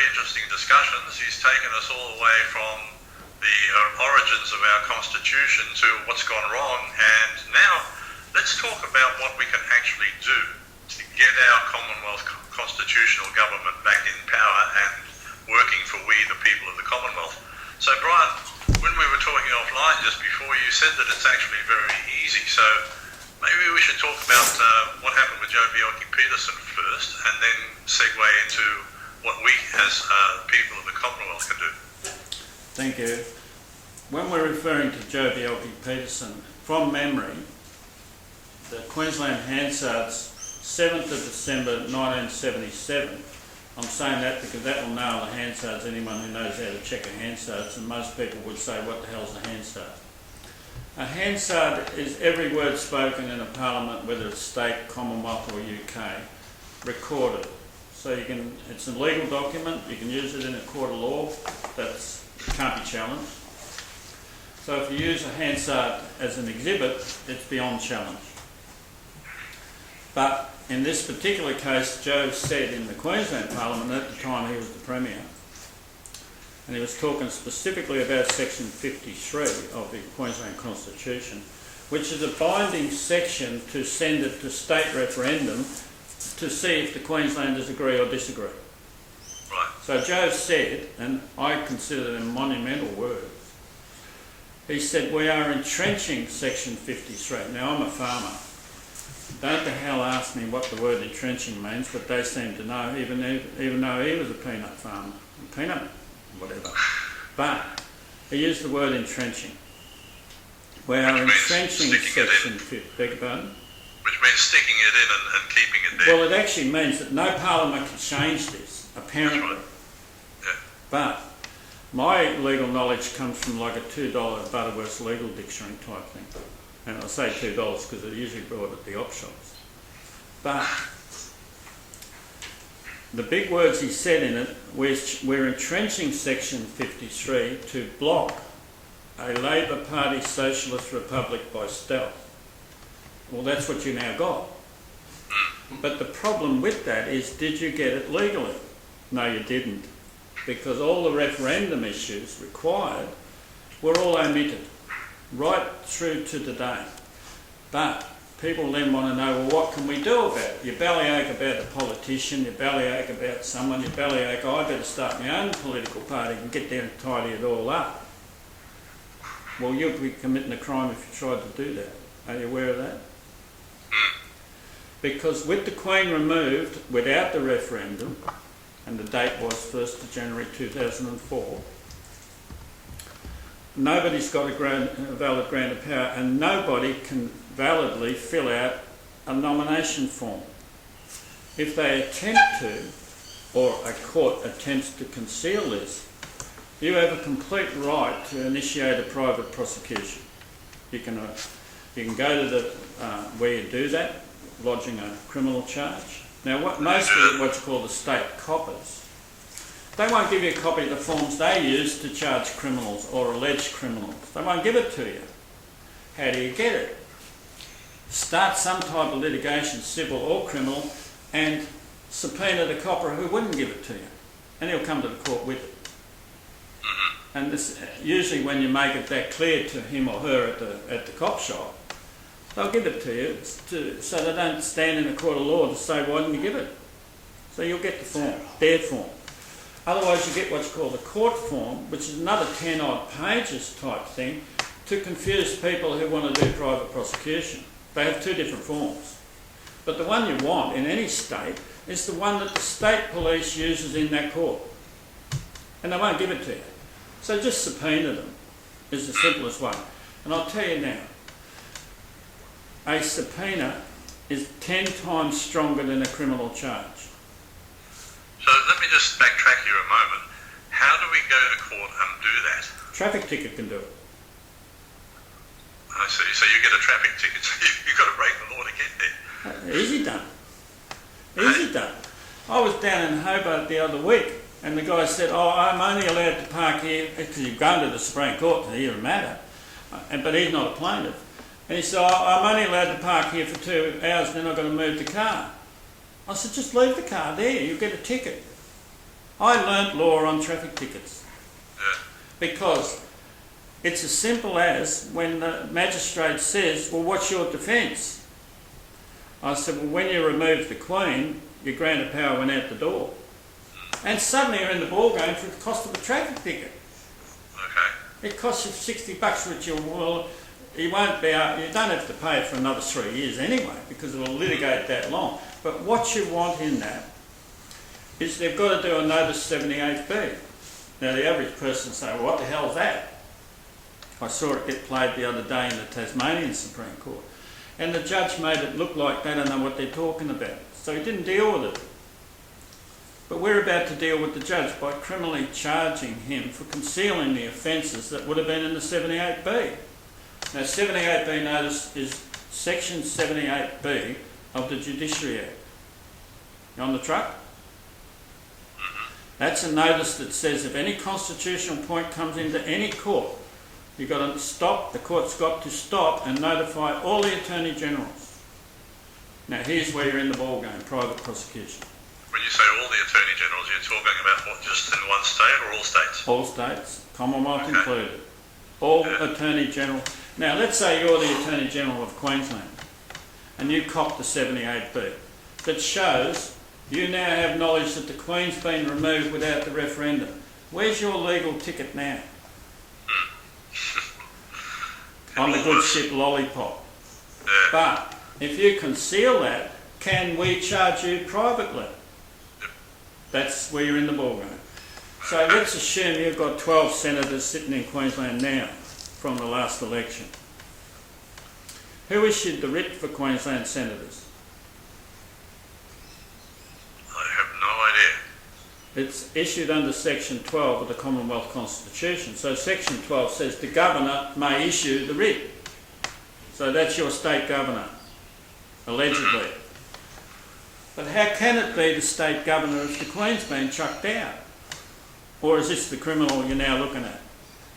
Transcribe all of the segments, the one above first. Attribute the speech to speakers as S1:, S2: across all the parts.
S1: interesting discussions. He's taken us all the way from the origins of our constitution to what's gone wrong, and now let's talk about what we can actually do to get our Commonwealth constitutional government back in power and working for we, the people of the Commonwealth. So Brian, when we were talking offline just before, you said that it's actually very easy, so maybe we should talk about what happened with Joe Quixote Peterson first, and then segue into what we as people of the Commonwealth can do.
S2: Thank you. When we're referring to Joe Quixote Peterson, from memory, the Queensland Hansards, 7th of December 1977, I'm saying that because that will nail the Hansards, anyone who knows how to check a Hansards, and most people would say, what the hell's a Hansard? A Hansard is every word spoken in a parliament, whether it's state, Commonwealth or UK, recorded. So it's a legal document, you can use it in a court of law, that can't be challenged. So if you use a Hansard as an exhibit, it's beyond challenge. But in this particular case, Joe said in the Queensland Parliament at the time he was the Premier, and he was talking specifically about section 53 of the Queensland Constitution, which is a binding section to send it to state referendum to see if the Queenslanders agree or disagree.
S1: Right.
S2: So Joe said, and I consider them monumental words, he said, we are entrenching section 53. Now I'm a farmer. Don't the hell ask me what the word entrenching means, but they seem to know, even though he was a peanut farmer. Peanut, whatever. But he used the word entrenching. We are entrenching section 50. Beg your pardon?
S1: Which means sticking it in and keeping it there.
S2: Well, it actually means that no parliament can change this, apparently.
S1: Right. Yeah.
S2: But my legal knowledge comes from like a $2 Butterworth's legal dictionary type thing. And I say $2 because they're usually bought at the op shops. But the big words he said in it, we're entrenching section 53 to block a Labor Party Socialist Republic by stealth. Well, that's what you now got. But the problem with that is, did you get it legally? No, you didn't. Because all the referendum issues required were all omitted, right through to today. But people then want to know, well, what can we do about it? You bellyache about the politician, you bellyache about someone, you bellyache, I better start my own political party and get down and tidy it all up. Well, you'll be committing a crime if you tried to do that. Are you aware of that? Because with the Queen removed, without the referendum, and the date was 1st of January 2004, nobody's got a valid grant of power, and nobody can validly fill out a nomination form. If they attempt to, or a court attempts to conceal this, you have a complete right to initiate a private prosecution. You can go to the where you do that, lodging a criminal charge. Now, most of what you call the state coppers, they won't give you a copy of the forms they use to charge criminals or alleged criminals. They won't give it to you. How do you get it? Start some type of litigation, civil or criminal, and subpoena the copper who wouldn't give it to you, and he'll come to the court with it. And this, usually when you make it that clear to him or her at the cop shop, they'll give it to you so they don't stand in a court of law to say, why didn't you give it? So you'll get the form, their form. Otherwise you get what's called a court form, which is another 10 odd pages type thing to confuse people who want to do private prosecution. They have two different forms. But the one you want in any state is the one that the state police uses in that court. And they won't give it to you. So just subpoena them is the simplest way. And I'll tell you now, a subpoena is 10 times stronger than a criminal charge.
S1: So let me just backtrack here a moment. How do we go to court and do that?
S2: Traffic ticket can do it.
S1: I see. So you get a traffic ticket, so you've got to break the law to get there.
S2: Easy done. Easy done. I was down in Hobart the other week, and the guy said, oh, I'm only allowed to park here, because you've gone to the Supreme Court to hear a matter, but he's not a plaintiff. And he said, oh, I'm only allowed to park here for 2 hours, then I've got to move the car. I said, just leave the car there, you'll get a ticket. I learnt law on traffic tickets
S1: Yeah.
S2: because it's as simple as when the magistrate says, well, what's your defence? I said, well, when you removed the Queen, your grant of power went out the door. And suddenly you're in the ball game for the cost of a traffic ticket.
S1: Okay.
S2: It costs you $60, which you won't be out, you don't have to pay it for another 3 years anyway, because it'll litigate that long. But what you want in that is they've got to do a notice 78B. Now the average person say, well, what the hell is that? I saw it get played the other day in the Tasmanian Supreme Court. And the judge made it look like they don't know what they're talking about. So he didn't deal with it. But we're about to deal with the judge by criminally charging him for concealing the offences that would have been in the 78B. Now 78B notice is section 78B of the Judiciary Act. You on the truck? That's a notice that says if any constitutional point comes into any court, you've got to stop, the court's got to stop and notify all the Attorney Generals. Now here's where you're in the ball game, private prosecution.
S1: When you say all the Attorney Generals, you're talking about what, just in one state or all states?
S2: All states, Commonwealth included. All Attorney General. Now let's say you're the Attorney General of Queensland and you cop the 78B that shows you now have knowledge that the Queen's been removed without the referendum. Where's your legal ticket now? On the good ship Lollipop.
S1: Yeah.
S2: But if you conceal that, can we charge you privately? That's where you're in the ballgame. So let's assume you've got 12 senators sitting in Queensland now from the last election. Who issued the writ for Queensland senators?
S1: I have no idea.
S2: It's issued under Section 12 of the Commonwealth Constitution. So Section 12 says the Governor may issue the writ. So that's your state governor, allegedly. But how can it be the state governor if the Queen's been chucked out? Or is this the criminal you're now looking at?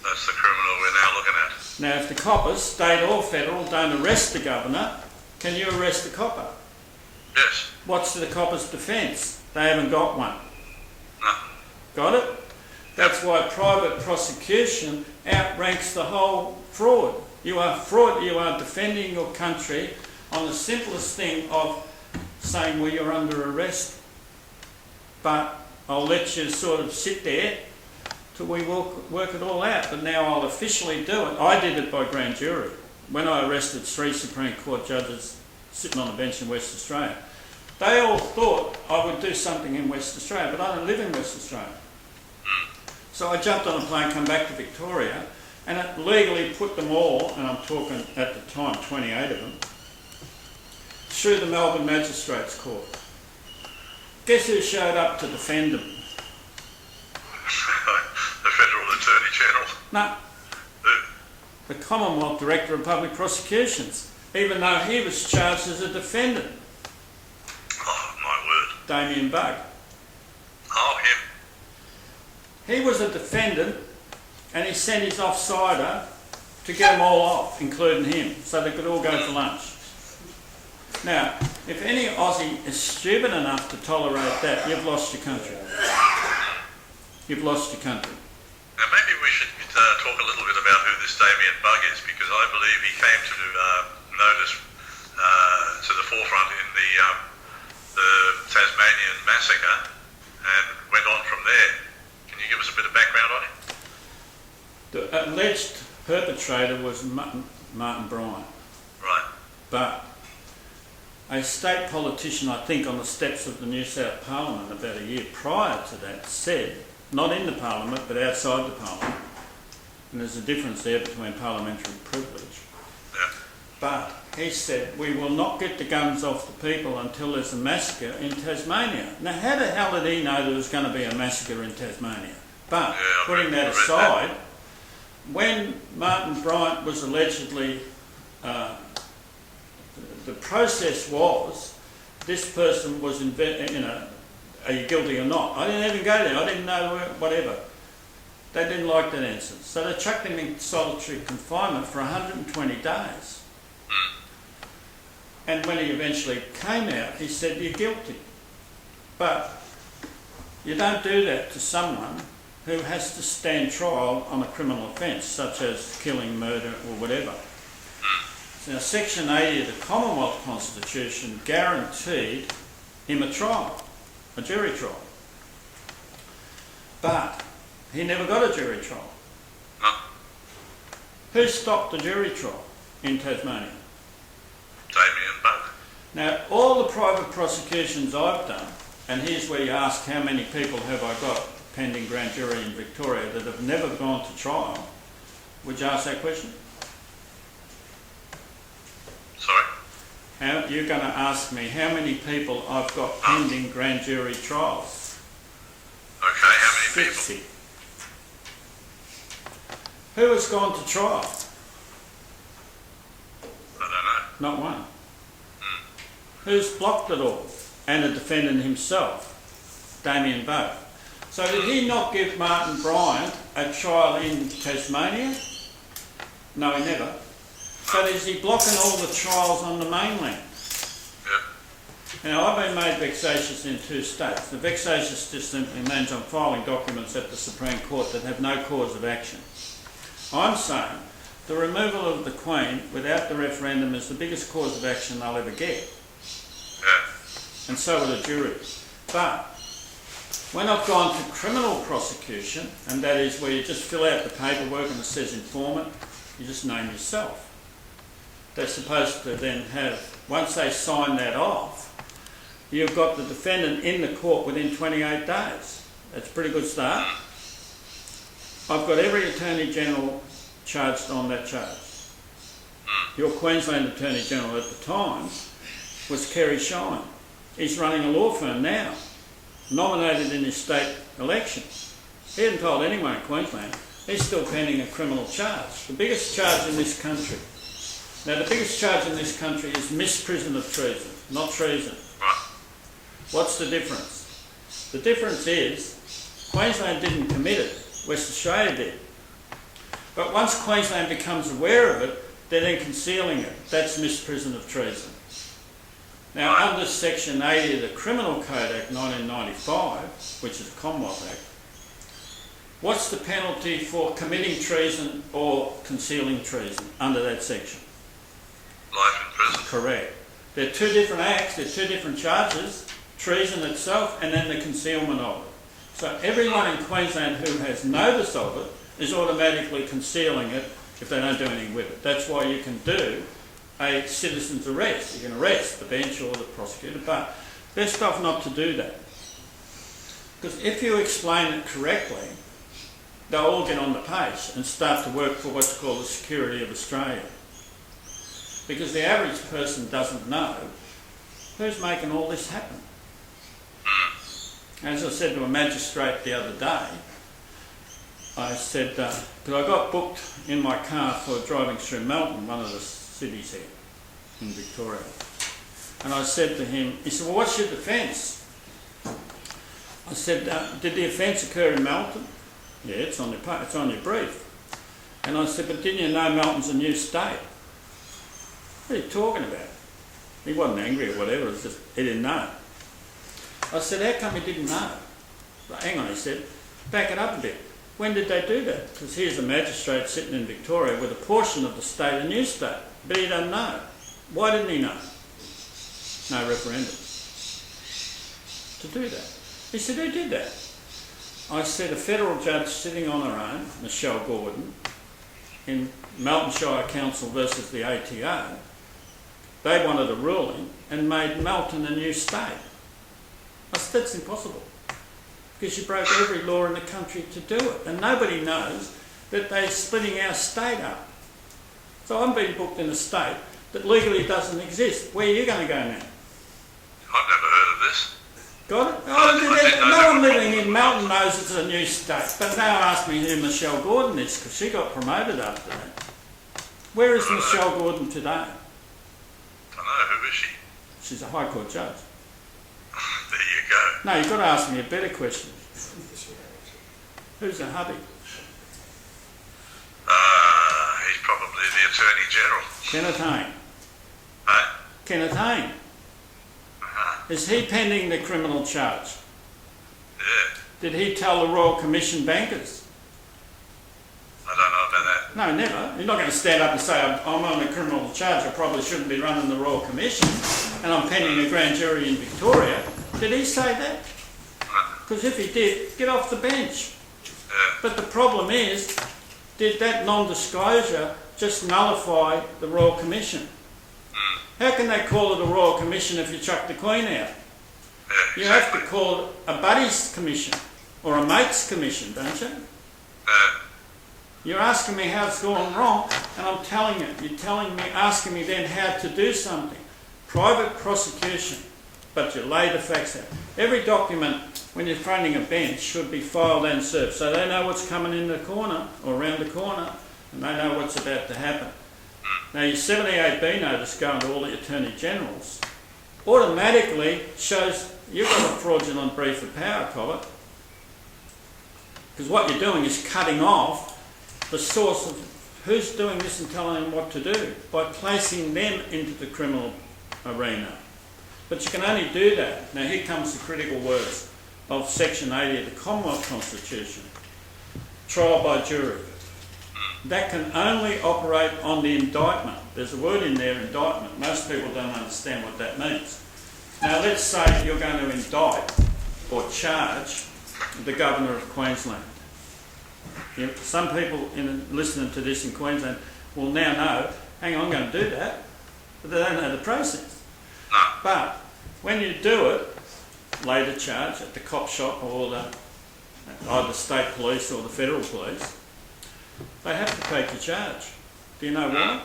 S1: That's the criminal we're now looking at.
S2: Now if the coppers, state or federal, don't arrest the governor, can you arrest the copper?
S1: Yes.
S2: What's the copper's defence? They haven't got one.
S1: No.
S2: Got it? That's why private prosecution outranks the whole fraud. You are fraud, you are defending your country on the simplest thing of saying, well, you're under arrest, but I'll let you sort of sit there till we work it all out. But now I'll officially do it. I did it by grand jury. When I arrested 3 Supreme Court judges sitting on a bench in West Australia, they all thought I would do something in West Australia, but I don't live in West Australia. So I jumped on a plane, come back to Victoria, and it legally put them all, and I'm talking at the time 28 of them, through the Melbourne Magistrates Court. Guess who showed up to defend them?
S1: The Federal Attorney General.
S2: No,
S1: Who?
S2: the Commonwealth Director of Public Prosecutions, even though he was charged as a defendant,
S1: Oh, my word.
S2: Damien Bugg.
S1: Oh, him.
S2: He was a defendant and he sent his offsider to get them all off, including him, so they could all go for lunch. Now, if any Aussie is stupid enough to tolerate that, you've lost your country. You've lost your country.
S1: Now, maybe we should talk a little bit about who this Damien Bugg is, because I believe he came to notice to the forefront in the Tasmanian massacre and went on from there. Can you give us a bit of background on him?
S2: The alleged perpetrator was Martin Bryant.
S1: Right.
S2: But a state politician, I think, on the steps of the New South Parliament about a year prior to that said, not in the Parliament but outside the Parliament, and there's a difference there between parliamentary privilege,
S1: Yeah.
S2: but he said, we will not get the guns off the people until there's a massacre in Tasmania. Now how the hell did he know there was going to be a massacre in Tasmania? But putting that aside, when Martin Bryant was allegedly the process was, this person was, are you guilty or not? I didn't even go there, I didn't know whatever. They didn't like that answer. So they chucked him in solitary confinement for 120 days. And when he eventually came out, he said, you're guilty. But You don't do that to someone who has to stand trial on a criminal offence, such as killing, murder or whatever. Now, Section 80 of the Commonwealth Constitution guaranteed him a trial, a jury trial. But he never got a jury trial.
S1: No.
S2: Who stopped the jury trial in Tasmania?
S1: Damien Buck.
S2: Now, all the private prosecutions I've done, and here's where you ask how many people have I got pending grand jury in Victoria that have never gone to trial, would you ask that question?
S1: Sorry?
S2: You're going to ask me how many people I've got pending grand jury trials.
S1: Okay, how many
S2: 60.
S1: people?
S2: Who has gone to trial?
S1: I don't know.
S2: Not one. Who's blocked it all? And the defendant himself, Damien Bowe. So did he not give Martin Bryant a trial in Tasmania? No, he never. So is he blocking all the trials on the mainland?
S1: Yep.
S2: Now, I've been made vexatious in 2 states. The vexatious just simply means I'm filing documents at the Supreme Court that have no cause of action. I'm saying the removal of the Queen without the referendum is the biggest cause of action they'll ever get.
S1: Yeah.
S2: And so will the jury. But when I've gone to criminal prosecution, and that is where you just fill out the paperwork and it says informant, you just name yourself. They're supposed to then have, once they sign that off, you've got the defendant in the court within 28 days. That's a pretty good start. I've got every Attorney General charged on that charge. Your Queensland Attorney General at the time was Kerry Shine. He's running a law firm now, nominated in his state election. He hadn't told anyone in Queensland. He's still pending a criminal charge. The biggest charge in this country. Now, the biggest charge in this country is misprision of treason, not treason. What's the difference? The difference is Queensland didn't commit it, West Australia did. But once Queensland becomes aware of it, they're then concealing it. That's misprision of treason. Now, under Section 80 of the Criminal Code Act 1995, which is the Commonwealth Act, what's the penalty for committing treason or concealing treason under that section?
S1: Life in prison.
S2: Correct. They're 2 different acts, they're 2 different charges, treason itself and then the concealment of it. So everyone in Queensland who has notice of it is automatically concealing it if they don't do anything with it. That's why you can do a citizen's arrest. You can arrest the bench or the prosecutor, but best off not to do that. Because if you explain it correctly, they'll all get on the pace and start to work for what's called the security of Australia. Because the average person doesn't know who's making all this happen. As I said to a magistrate the other day, I said, because I got booked in my car for driving through Melbourne, one of the cities here in Victoria. And I said to him, he said, well, what's your defence? I said, did the offence occur in Melbourne? Yeah, it's on your brief. And I said, but didn't you know Melbourne's a new state? What are you talking about? He wasn't angry or whatever, it's just he didn't know. I said, how come he didn't know? But hang on, he said, back it up a bit. When did they do that? Because here's a magistrate sitting in Victoria with a portion of the state a new state, but he doesn't know. Why didn't he know? No referendum to do that. He said, who did that? I said, a federal judge sitting on her own, Michelle Gordon, in Melton Shire Council versus the ATO, they wanted a ruling and made Melton a new state. I said, that's impossible, because you broke every law in the country to do it, and nobody knows that they're splitting our state up. So I'm being booked in a state that legally doesn't exist. Where are you going to go now?
S1: I've never heard of this.
S2: Got it? No one living in Melton knows it's a new state, but now ask me who Michelle Gordon is, because she got promoted after that. Where is Michelle Gordon today?
S1: I don't know, who is she?
S2: She's a High Court judge.
S1: There you go.
S2: No, you've got to ask me a better question. Who's the hubby?
S1: He's probably the Attorney General.
S2: Kenneth Hayne.
S1: Hey?
S2: Kenneth Hayne. Is he pending the criminal charge?
S1: Yeah.
S2: Did he tell the Royal Commission bankers?
S1: I don't know about that.
S2: No, never. You're not going to stand up and say, I'm on a criminal charge, I probably shouldn't be running the Royal Commission, and I'm pending a grand jury in Victoria. Did he say that? Because if he did, get off the bench. But the problem is, did that non-disclosure just nullify the Royal Commission? How can they call it a Royal Commission if you chuck the Queen out? You have to call it a buddies commission or a mates commission, don't you? You're asking me how it's gone wrong, and I'm telling you. You're asking me then how to do something. Private prosecution, but you lay the facts out. Every document, when you're fronting a bench, should be filed and served, so they know what's coming in the corner or around the corner, and they know what's about to happen. Now, your 78B notice going to all the Attorney Generals automatically shows you've got a fraudulent brief of power, Colin. Because what you're doing is cutting off the source of who's doing this and telling them what to do by placing them into the criminal arena. But you can only do that. Now, here comes the critical words of Section 80 of the Commonwealth Constitution. Trial by jury. That can only operate on the indictment. There's a word in there, indictment. Most people don't understand what that means. Now, let's say you're going to indict or charge the Governor of Queensland. Some people listening to this in Queensland will now know, hang on, I'm going to do that, but they don't know the process. But when you do it, lay the charge at the cop shop or either state police or the federal police, they have to take your charge. Do you know why?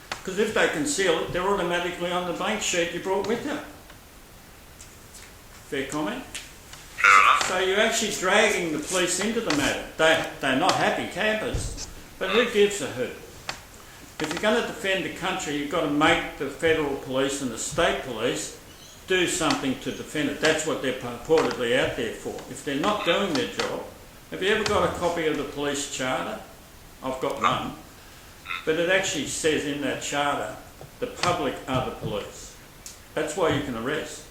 S2: Because if they conceal it, they're automatically on the blank sheet you brought with you. Fair comment?
S1: Fair enough.
S2: So you're actually dragging the police into the matter. They're not happy campers, but who gives a hoot? If you're going to defend the country, you've got to make the federal police and the state police do something to defend it. That's what they're purportedly out there for. If they're not doing their job, have you ever got a copy of the police charter? I've got one. But it actually says in that charter, the public are the police. That's why you can arrest.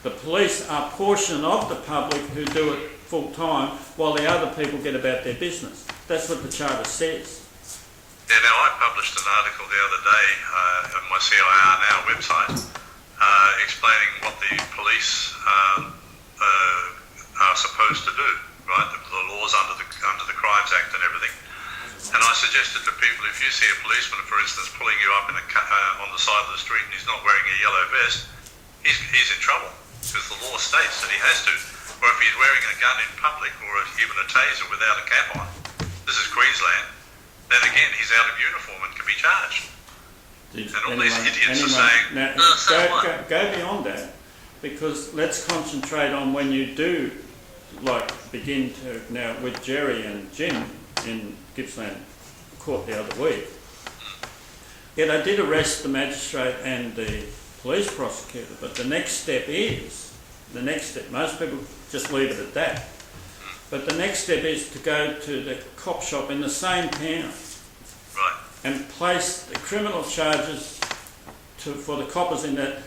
S2: The police are a portion of the public who do it full time, while the other people get about their business. That's what the charter says.
S1: Yeah, now I published an article the other day on my CIR Now website explaining what the police are supposed to do, right? The laws under the Crimes Act and everything. And I suggested to people, if you see a policeman, for instance, pulling you up on the side of the street and he's not wearing a yellow vest, he's in trouble, because the law states that he has to. Or if he's wearing a gun in public, or even a taser without a cap on, this is Queensland, then again he's out of uniform and can be charged. And all these idiots are saying,
S2: now, go beyond that, because let's concentrate on when you do, like, begin to, now with Jerry and Jim in Gippsland Court the other week. Yeah, they did arrest the magistrate and the police prosecutor, but the next step, most people just leave it at that, but the next step is to go to the cop shop in the same town,
S1: right,
S2: and place the criminal charges for the coppers in that,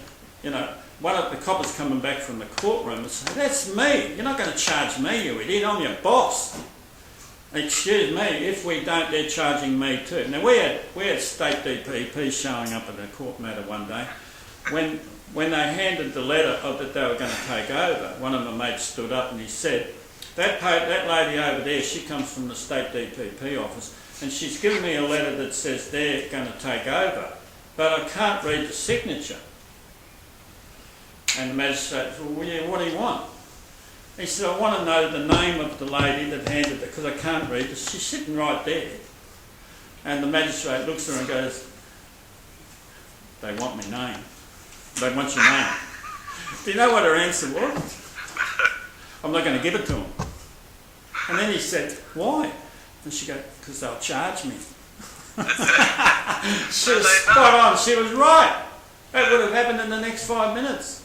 S2: one of the coppers coming back from the courtroom and say, that's me, you're not going to charge me, you idiot, I'm your boss. Excuse me, if we don't, they're charging me too. Now, we had state DPP showing up at a court matter one day. When they handed the letter that they were going to take over, one of my mates stood up and he said, that lady over there, she comes from the state DPP office, and she's given me a letter that says they're going to take over, but I can't read the signature. And the magistrate said, well, yeah, what do you want? He said, I want to know the name of the lady that handed it, because I can't read it. She's sitting right there. And the magistrate looks at her and goes, they want my name. They want your name. Do you know what her answer was? I'm not going to give it to them. And then he said, why? And she goes, because they'll charge me. She was spot on. She was right. That would have happened in the next 5 minutes.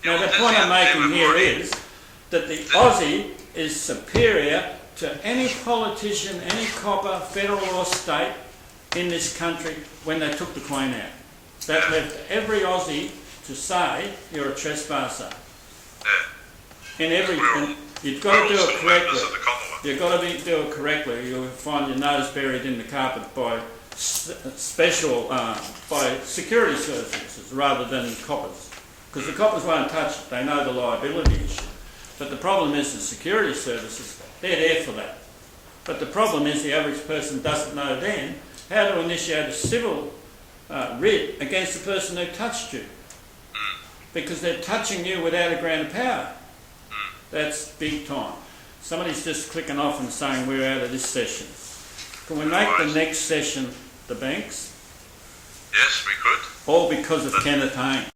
S2: Now, the point I'm making here is that the Aussie is superior to any politician, any copper, federal or state, in this country when they took the Queen out. That left every Aussie to say, you're a trespasser. in every, you've got to do it correctly. You've got to do it correctly. You'll find your nose buried in the carpet by special, by security services rather than coppers. Because the coppers won't touch it. They know the liability issue. But the problem is the security services, they're there for that. But the problem is the average person doesn't know then how to initiate a civil writ against the person who touched you. Because they're touching you without a grant of power. That's big time. Somebody's just clicking off and saying we're out of this session. Can we make the next session the banks?
S1: Yes, we could.
S2: All because of Kenneth Hayne.